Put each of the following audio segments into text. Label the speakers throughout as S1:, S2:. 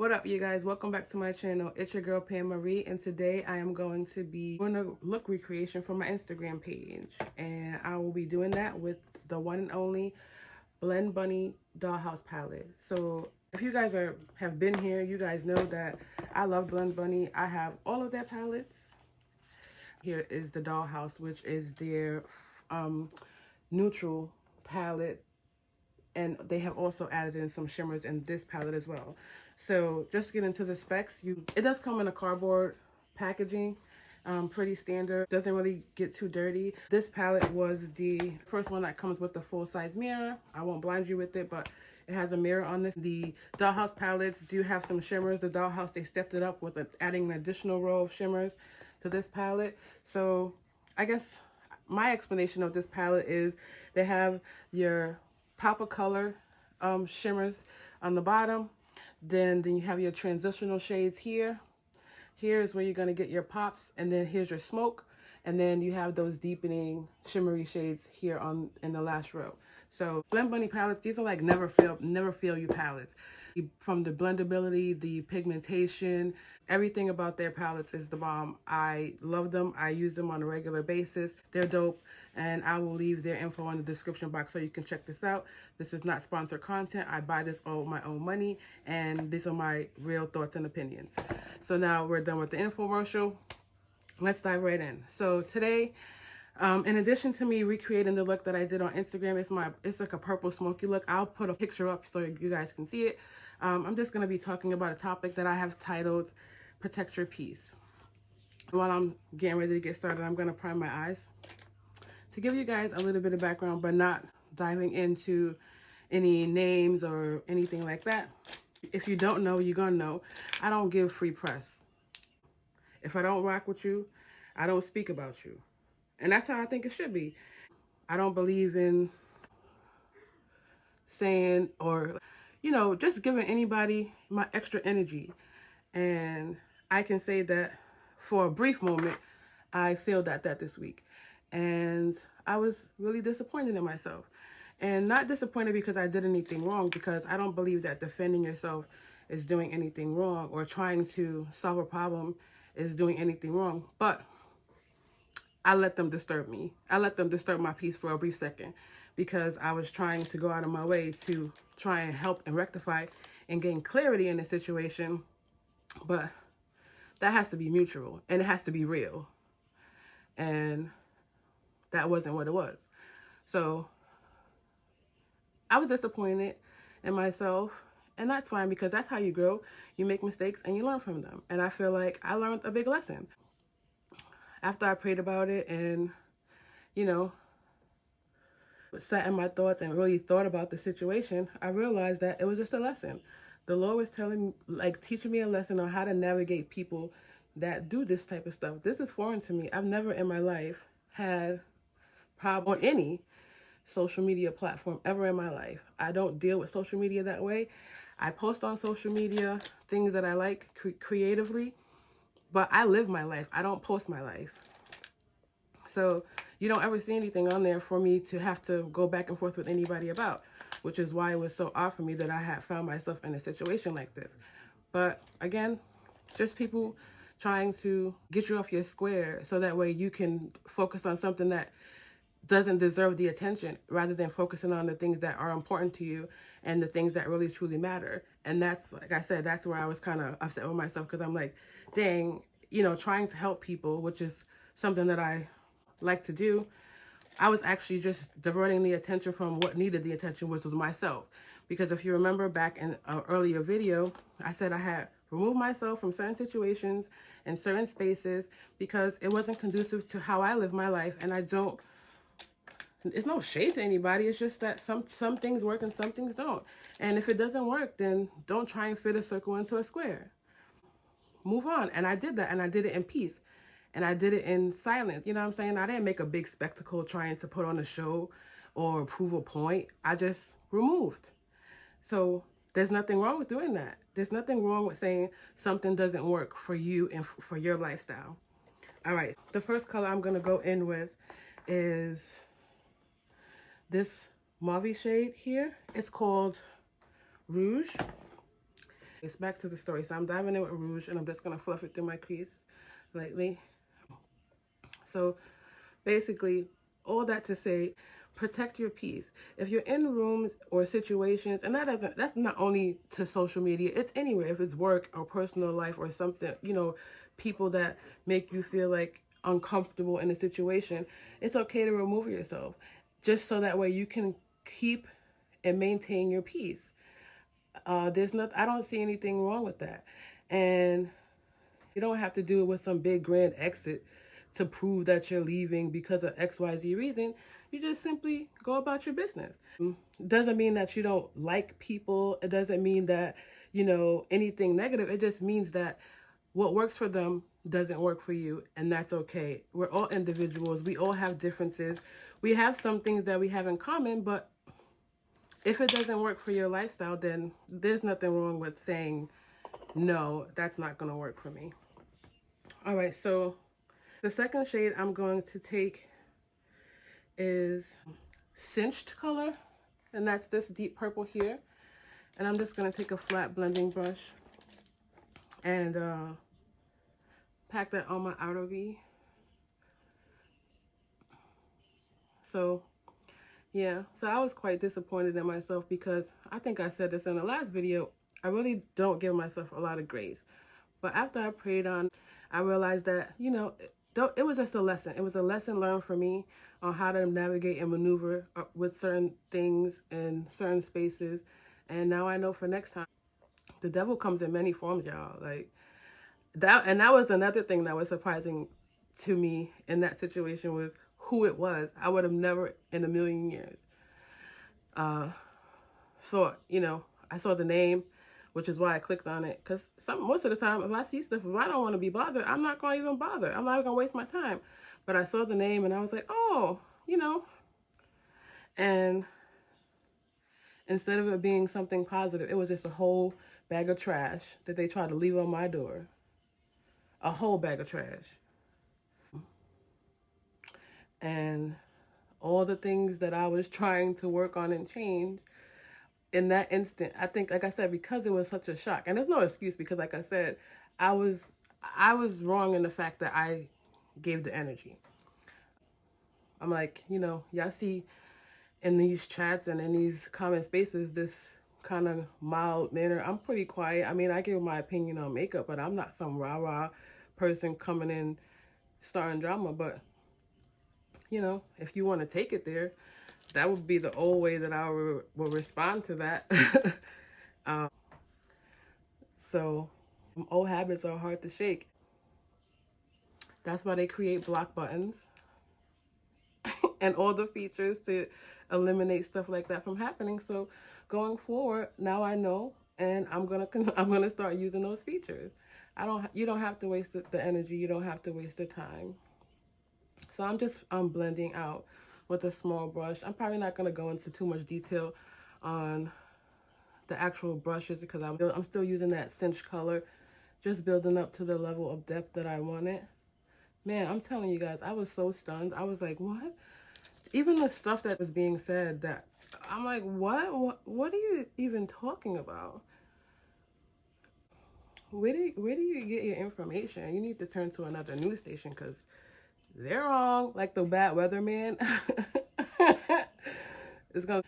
S1: What up, you guys? Welcome back to my channel. It's your girl Pam Marie, and today I am going to be doing a look recreation for my Instagram page, and I will be doing that with the one and only Blend Bunny Dollhouse palette. So if you guys have been here, you guys know that I love Blend Bunny. I have all of their palettes. Here is the Dollhouse, which is their neutral palette, and they have also added in some shimmers in this palette as well. So just get into the specs. It does come in a cardboard packaging, pretty standard, doesn't really get too dirty. This palette was the first one that comes with the full-size mirror. I won't blind you with it, but it has a mirror on this. The Dollhouse palettes do have some shimmers. The Dollhouse, they stepped it up with adding an additional row of shimmers to this palette. So I guess my explanation of this palette is they have your pop of color shimmers on the bottom. Then you have your transitional shades here. Here is where you're going to get your pops, and then here's your smoke, and then you have those deepening shimmery shades here in the last row. So Blend Bunny palettes, these are like never fail you palettes. From the blendability, the pigmentation, everything about their palettes is the bomb. I love them. I use them on a regular basis. They're dope, and I will leave their info in the description box so you can check this out. This is not sponsored content. I buy this all with my own money, and these are my real thoughts and opinions. So now we're done with the infomercial. Let's dive right in. So today, in addition to me recreating the look that I did on Instagram, it's like a purple smoky look. I'll put a picture up so you guys can see it. I'm just going to be talking about a topic that I have titled Protect Your Peace. While I'm getting ready to get started, I'm going to prime my eyes to give you guys a little bit of background, but not diving into any names or anything like that. If you don't know, you're going to know. I don't give free press. If I don't rock with you, I don't speak about you. And that's how I think it should be. I don't believe in saying or, just giving anybody my extra energy. And I can say that for a brief moment, I failed at that this week. And I was really disappointed in myself. And not disappointed because I did anything wrong, because I don't believe that defending yourself is doing anything wrong, or trying to solve a problem is doing anything wrong. But I let them disturb me. I let them disturb my peace for a brief second, because I was trying to go out of my way to try and help and rectify and gain clarity in the situation. But that has to be mutual, and it has to be real. And that wasn't what it was. So I was disappointed in myself, and that's fine, because that's how you grow. You make mistakes and you learn from them. And I feel like I learned a big lesson. After I prayed about it and, sat in my thoughts and really thought about the situation, I realized that it was just a lesson. The Lord was teaching me a lesson on how to navigate people that do this type of stuff. This is foreign to me. I've never in my life had problem on any social media platform ever in my life. I don't deal with social media that way. I post on social media things that I like creatively, but I live my life. I don't post my life. So you don't ever see anything on there for me to have to go back and forth with anybody about, which is why it was so odd for me that I had found myself in a situation like this. But again, just people trying to get you off your square so that way you can focus on something that doesn't deserve the attention, rather than focusing on the things that are important to you and the things that really truly matter. And that's, like I said, that's where I was kind of upset with myself, because I'm like, dang, trying to help people, which is something that I like to do, I was actually just diverting the attention from what needed the attention, which was myself. Because if you remember back in an earlier video, I said I had removed myself from certain situations and certain spaces because it wasn't conducive to how I live my life. And it's no shade to anybody. It's just that some things work and some things don't. And if it doesn't work, then don't try and fit a circle into a square. Move on. And I did that, and I did it in peace. And I did it in silence. You know what I'm saying? I didn't make a big spectacle trying to put on a show or prove a point. I just removed. So there's nothing wrong with doing that. There's nothing wrong with saying something doesn't work for you and for your lifestyle. All right. The first color I'm going to go in with is this mauve shade here. It's called Rouge. It's back to the story. So I'm diving in with rouge, and I'm just going to fluff it through my crease lightly. So basically, all that to say, protect your peace. If you're in rooms or situations, and that's not only to social media, it's anywhere. If it's work or personal life or something, people that make you feel like uncomfortable in a situation, it's okay to remove yourself, just so that way you can keep and maintain your peace. I don't see anything wrong with that. And you don't have to do it with some big grand exit to prove that you're leaving because of XYZ reason. You just simply go about your business. Doesn't mean that you don't like people. It doesn't mean that, anything negative. It just means that what works for them doesn't work for you, and that's okay. We're all individuals. We all have differences. We have some things that we have in common, but if it doesn't work for your lifestyle, then there's nothing wrong with saying, no, that's not going to work for me. All right, so the second shade I'm going to take is Cinched color, and that's this deep purple here. And I'm just going to take a flat blending brush and pack that on my outer V. So yeah, so I was quite disappointed in myself because I think I said this in the last video. I really don't give myself a lot of grace. But after I prayed on, I realized that, it was just a lesson. It was a lesson learned for me on how to navigate and maneuver with certain things in certain spaces. And now I know for next time, the devil comes in many forms, y'all. Like that, and that was another thing that was surprising to me in that situation was who it was. I would have never in a million years thought, I saw the name, which is why I clicked on it. Because most of the time, if I see stuff, if I don't want to be bothered, I'm not going to even bother. I'm not going to waste my time. But I saw the name and I was like, oh, And instead of it being something positive, it was just a whole bag of trash that they tried to leave on my door. A whole bag of trash. And all the things that I was trying to work on and change in that instant, I think, like I said, because it was such a shock, and there's no excuse because, like I said, I was wrong in the fact that I gave the energy. I'm like, y'all see in these chats and in these comment spaces, this kind of mild manner. I'm pretty quiet. I mean, I give my opinion on makeup, but I'm not some rah-rah person coming in starting drama. But, if you want to take it there, that would be the old way that I will respond to that. So old habits are hard to shake. That's why they create block buttons and all the features to eliminate stuff like that from happening. So going forward, now I know, and I'm gonna start using those features. You don't have to waste the energy. You don't have to waste the time. So I'm blending out with a small brush. I'm probably not gonna go into too much detail on the actual brushes because I'm still using that cinch color, just building up to the level of depth that I wanted. Man, I'm telling you guys, I was so stunned. I was like, what? Even the stuff that was being said, that I'm like, what are you even talking about? Where do you get your information? You need to turn to another news station because they're wrong. Like the bad weatherman. It's gonna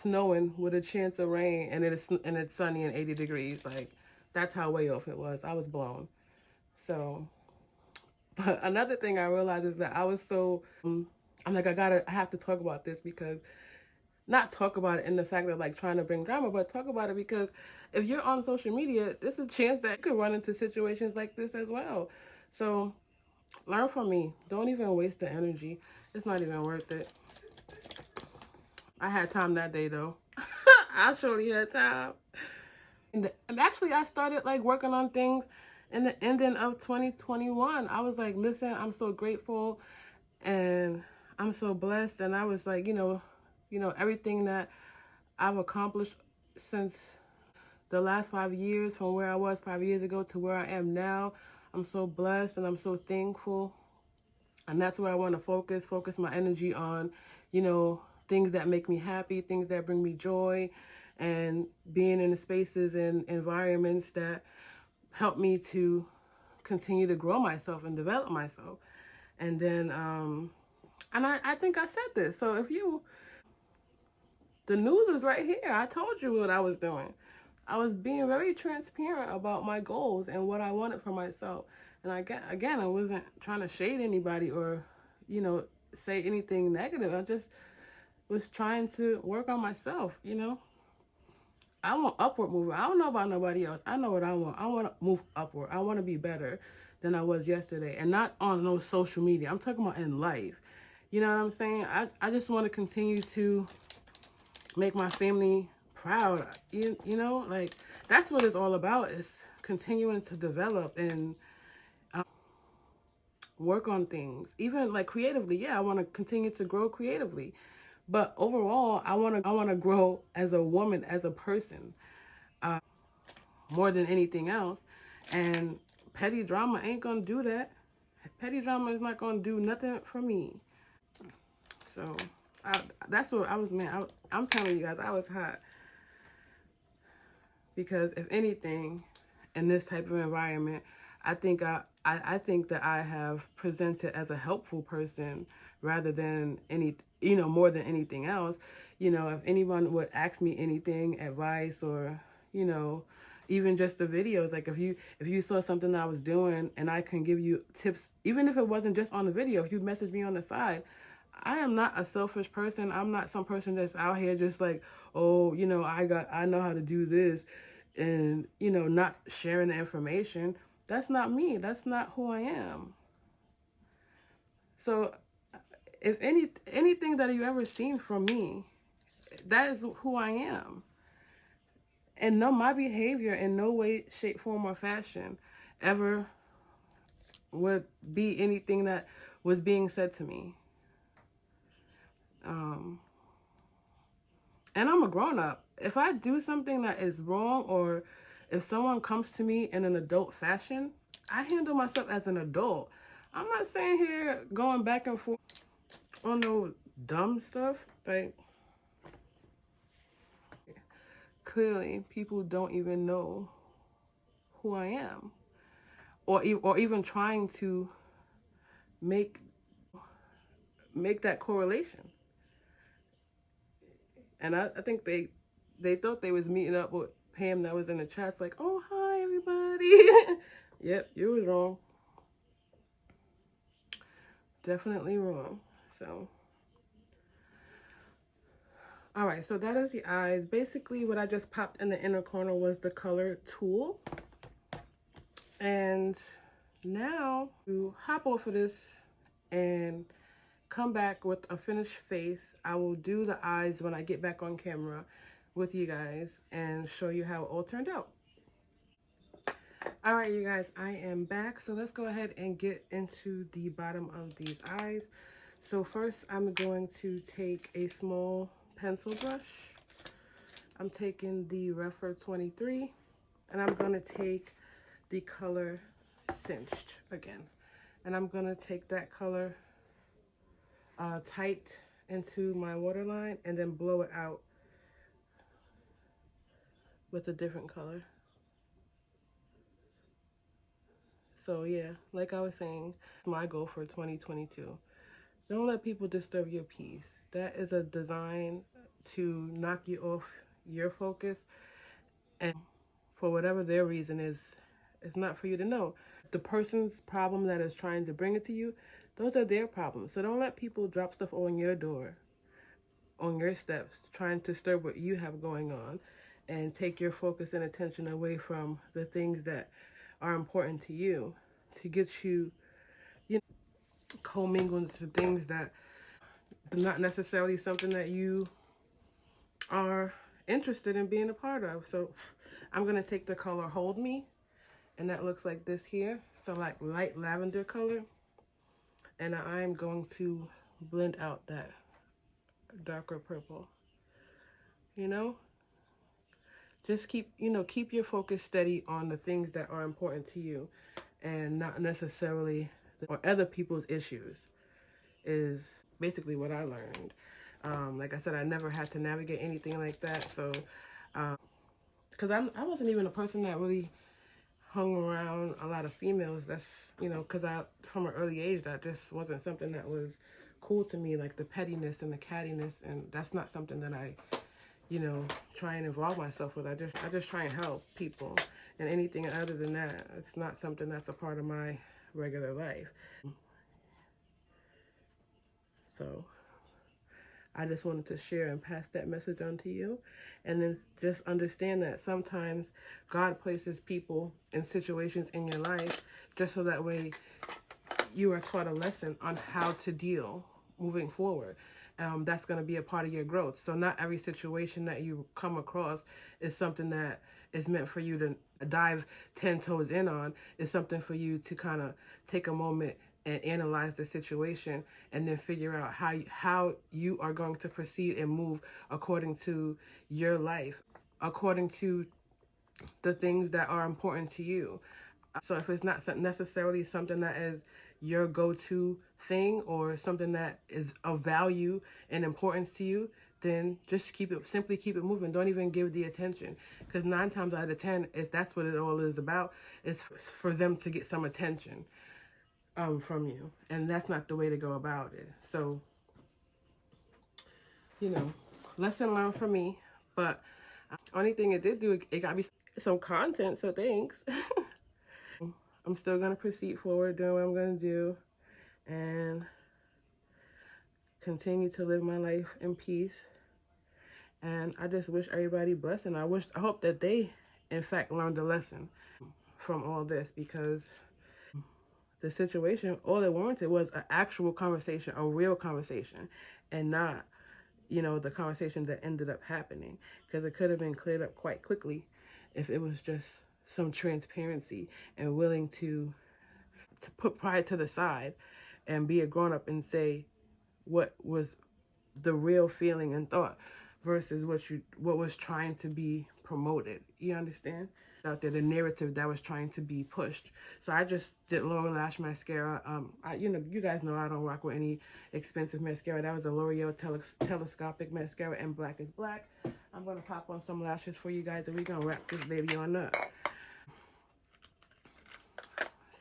S1: snowing with a chance of rain, and it's sunny and 80 degrees. Like that's how way off it was. I was blown. So, but another thing I realized is that I was so I'm like, I have to talk about this because not talk about it in the fact of like trying to bring drama, but talk about it because if you're on social media, there's a chance that you could run into situations like this as well. So learn from me. Don't even waste the energy. It's not even worth it. I had time that day though. I surely had time. And actually I started like working on things in the ending of 2021. I was like, listen, I'm so grateful and I'm so blessed. And I was like, everything that I've accomplished since the last 5 years, from where I was 5 years ago to where I am now, I'm so blessed and I'm so thankful. And that's where I want to focus my energy on, things that make me happy, things that bring me joy, and being in the spaces and environments that help me to continue to grow myself and develop myself. And then, and I think I said this. So if you, the news is right here. I told you what I was doing. I was being very transparent about my goals and what I wanted for myself. And again, I wasn't trying to shade anybody or, say anything negative. I just was trying to work on myself. I want upward movement. I don't know about nobody else. I know what I want. I want to move upward. I want to be better than I was yesterday. And not on no social media. I'm talking about in life. You know what I'm saying? I just want to continue to make my family proud. Like that's what it's all about, is continuing to develop and work on things. Even like creatively, yeah, I want to continue to grow creatively. But overall, I want to grow as a woman, as a person, more than anything else. And petty drama ain't gonna do that. Petty drama is not gonna do nothing for me. So that's what I was, man. I'm telling you guys, I was hot. Because if anything, in this type of environment, I think that I have presented as a helpful person rather than more than anything else. If anyone would ask me anything, advice, or you know even just the videos, like if you saw something that I was doing and I can give you tips, even if it wasn't just on the video, if you message me on the side, I am not a selfish person. I'm not some person that's out here just like, oh, I know how to do this, and not sharing the information. That's not me. That's not who I am. So if anything that you ever seen from me, that is who I am. And no, my behavior in no way, shape, form, or fashion ever would be anything that was being said to me. Um, and I'm a grown up. If I do something that is wrong, or if someone comes to me in an adult fashion, I handle myself as an adult. I'm not saying here going back and forth on no dumb stuff. Like, clearly, people don't even know who I am, or even trying to make that correlation. And I think they thought they was meeting up with Pam that was in the chats, like, oh, hi, everybody. Yep, you was wrong. Definitely wrong. So, all right, so that is the eyes. Basically, what I just popped in the inner corner was the color tool. And now to hop off of this and come back with a finished face. I will do the eyes when I get back on camera with you guys and show you how it all turned out. All right, you guys, I am back. So let's go ahead and get into the bottom of these eyes. So first, I'm going to take a small pencil brush. I'm taking the Refer 23, and I'm going to take the color Cinched again. And I'm going to take that color tight into my waterline and then blow it out with a different color. So yeah, like I was saying, my goal for 2022. Don't let people disturb your peace. That is a design to knock you off your focus, and for whatever their reason is, it's not for you to know. The person's problem that is trying to bring it to you, those are their problems. So don't let people drop stuff on your door, on your steps, trying to disturb what you have going on and take your focus and attention away from the things that are important to you, to get you, commingled to things that are not necessarily something that you are interested in being a part of. So I'm going to take the color Hold Me, and that looks like this here. So like light lavender color. And I'm going to blend out that darker purple. Just keep your focus steady on the things that are important to you and not necessarily or other people's issues, is basically what I learned. Like I said, I never had to navigate anything like that. So Because I wasn't even a person that really hung around a lot of females. That's, you know, because from an early age, that just wasn't something that was cool to me, like the pettiness and the cattiness. And that's not something that I, you know, try and involve myself with. I just try and help people. And anything other than that, it's not something that's a part of my regular life. So I just wanted to share and pass that message on to you. And then just understand that sometimes God places people in situations in your life just so that way you are taught a lesson on how to deal moving forward. That's going to be a part of your growth. So not every situation that you come across is something that is meant for you to dive 10 toes in on. It's something for you to kind of take a moment and analyze the situation and then figure out how you are going to proceed and move according to your life, according to the things that are important to you. So if it's not necessarily something that is your go-to thing or something that is of value and importance to you, then just simply keep it moving. Don't even give the attention, because 9 times out of 10, that's what it all is about. It's for them to get some attention from you, and that's not the way to go about it. So, you know, lesson learned for me. But only thing it did do, it got me some content. So thanks. I'm still going to proceed forward doing what I'm going to do and continue to live my life in peace. And I just wish everybody blessing. I hope that they, in fact, learned a lesson from all this, because the situation, all it warranted was an actual conversation, a real conversation, and not, you know, the conversation that ended up happening, because it could have been cleared up quite quickly if it was just some transparency and willing to put pride to the side and be a grown-up and say what was the real feeling and thought versus what was trying to be promoted. You understand? Out there, the narrative that was trying to be pushed. So I just did lower lash mascara. You know, you guys know I don't rock with any expensive mascara. That was a L'Oreal telescopic mascara, and black is black. I'm gonna pop on some lashes for you guys, and we're gonna wrap this baby on up.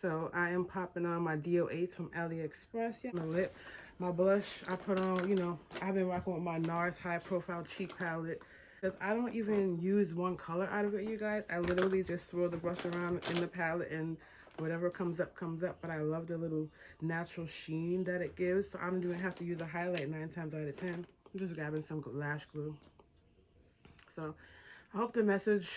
S1: So I am popping on my DO8s from AliExpress. Yeah, my lip, my blush. I put on, you know, I've been rocking with my NARS High Profile Cheek Palette, because I don't even use one color out of it, you guys. I literally just throw the brush around in the palette and whatever comes up, comes up. But I love the little natural sheen that it gives. So I don't even have to use a highlight 9 times out of 10. I'm just grabbing some lash glue. So I hope the message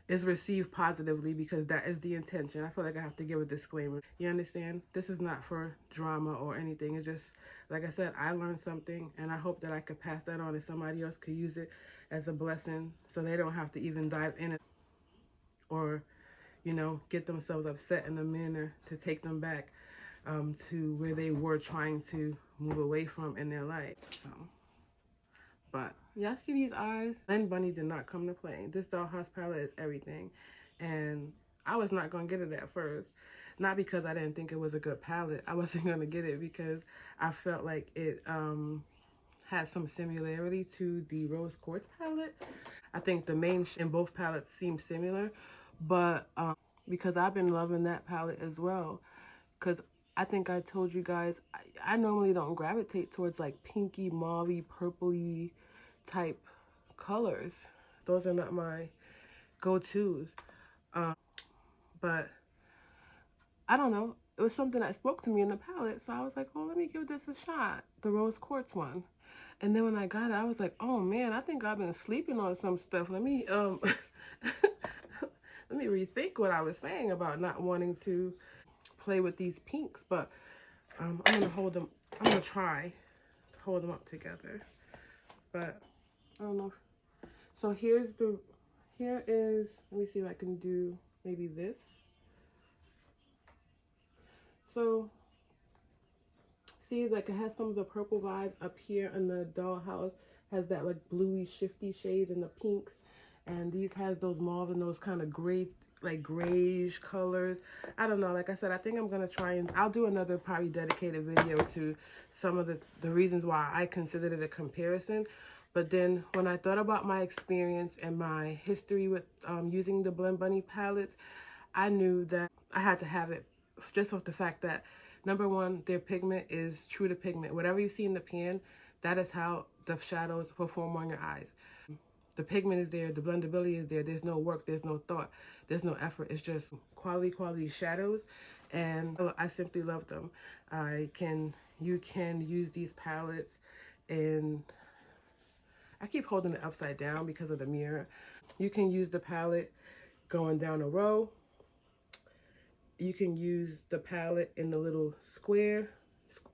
S1: is received positively, because that is the intention. I feel like I have to give a disclaimer. You understand? This is not for drama or anything. It's just, like I said, I learned something, and I hope that I could pass that on and somebody else could use it as a blessing, so they don't have to even dive in it or, you know, get themselves upset in a manner to take them back to where they were trying to move away from in their life. So, but y'all see these eyes? Len Bunny did not come to play. This Dollhouse palette is everything. And I was not going to get it at first. Not because I didn't think it was a good palette. I wasn't going to get it because I felt like it had some similarity to the Rose Quartz palette. I think the main in both palettes seem similar. But because I've been loving that palette as well. Because I think I told you guys, I normally don't gravitate towards like pinky, mauvey, purpley type colors. Those are not my go-tos. But I don't know. It was something that spoke to me in the palette. So I was like, oh, let me give this a shot. The Rose Quartz one. And then when I got it, I was like, oh man, I think I've been sleeping on some stuff. Let me let me rethink what I was saying about not wanting to play with these pinks. But I'm gonna hold them. I'm gonna try to hold them up together. But I don't know. So here is, let me see if I can do maybe this. So see, like it has some of the purple vibes up here, and the Dollhouse has that like bluey shifty shades and the pinks, and these has those mauve and those kind of gray, like grayish colors. I don't know. Like I said, I think I'm gonna try and I'll do another probably dedicated video to some of the reasons why I considered it a comparison. But then when I thought about my experience and my history with using the Blend Bunny palettes, I knew that I had to have it just off the fact that, number one, their pigment is true to pigment. Whatever you see in the pan, that is how the shadows perform on your eyes. The pigment is there, the blendability is there. There's no work, there's no thought, there's no effort. It's just quality shadows, and I simply love them. You can use these palettes, and I keep holding it upside down because of the mirror. You can use the palette going down a row. You can use the palette in the little square,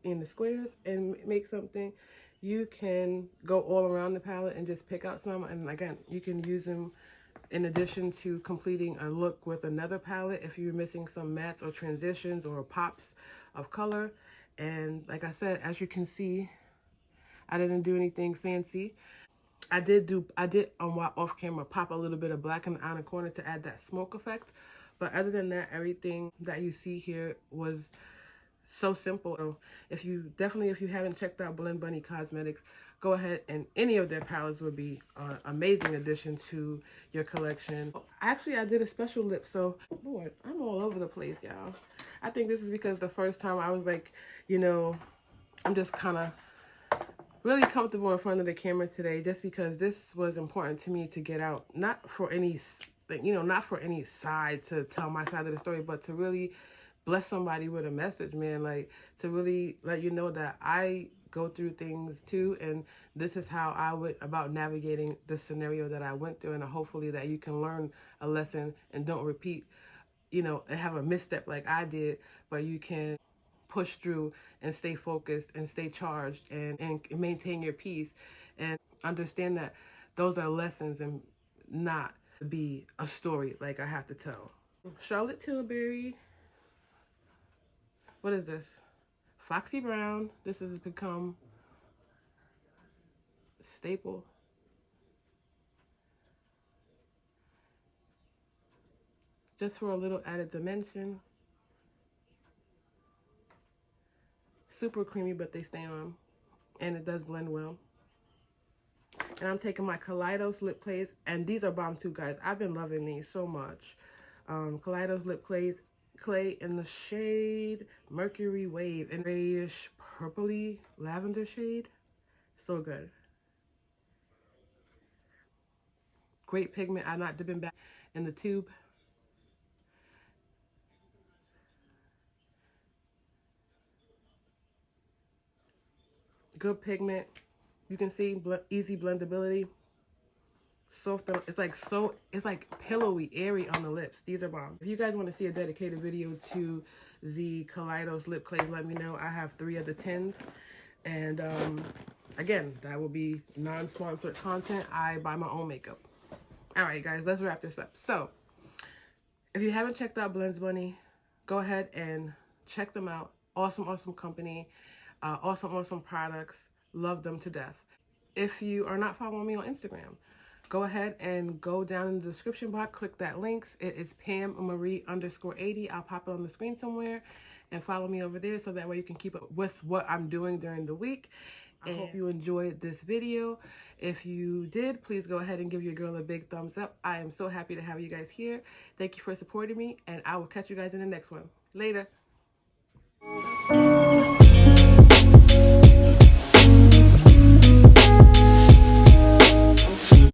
S1: in the squares, and make something. You can go all around the palette and just pick out some. And again, you can use them in addition to completing a look with another palette if you're missing some mattes or transitions or pops of color. And like I said, as you can see, I didn't do anything fancy. I did off camera pop a little bit of black in the outer corner to add that smoke effect. But other than that, everything that you see here was so simple. So if you haven't checked out Blend Bunny Cosmetics, go ahead, and any of their palettes would be an amazing addition to your collection. Actually, I did a special lip, so Lord, I'm all over the place, y'all. I think this is because the first time I was like, I'm just kind of really comfortable in front of the camera today, just because this was important to me to get out, not for any side to tell my side of the story, but to really bless somebody with a message, man. Like, to really let you know that I go through things too, and this is how I went about navigating the scenario that I went through, and hopefully that you can learn a lesson and don't repeat, and have a misstep like I did, but you can push through and stay focused and stay charged and maintain your peace and understand that those are lessons and not be a story like I have to tell. Charlotte Tilbury. What is this? Foxy Brown. This has become a staple. Just for a little added dimension. Super creamy, but they stay on. And it does blend well. And I'm taking my Kaleidos lip clays. And these are bomb too, guys. I've been loving these so much. Kaleidos lip clay in the shade Mercury Wave, in grayish purpley lavender shade. So good. Great pigment. I'm not dipping back in the tube. Good pigment. You can see easy blendability. Soft. It's like pillowy, airy on the lips. These are bomb. If you guys want to see a dedicated video to the Kaleidos lip clays, let me know. I have 3 of the tins. And again, that will be non-sponsored content. I buy my own makeup. All right, guys, let's wrap this up. So, if you haven't checked out Blend Bunny, go ahead and check them out. Awesome, awesome company. Awesome products. Love them to death. If you are not following me on Instagram, go ahead and go down in the description box, click that links. It is PamMarie_80. I'll pop it on the screen somewhere, and follow me over there so that way you can keep up with what I'm doing during the week. I hope you enjoyed this video. If you did, please go ahead and give your girl a big thumbs up. I am so happy to have you guys here. Thank you for supporting me, and I will catch you guys in the next one. Later.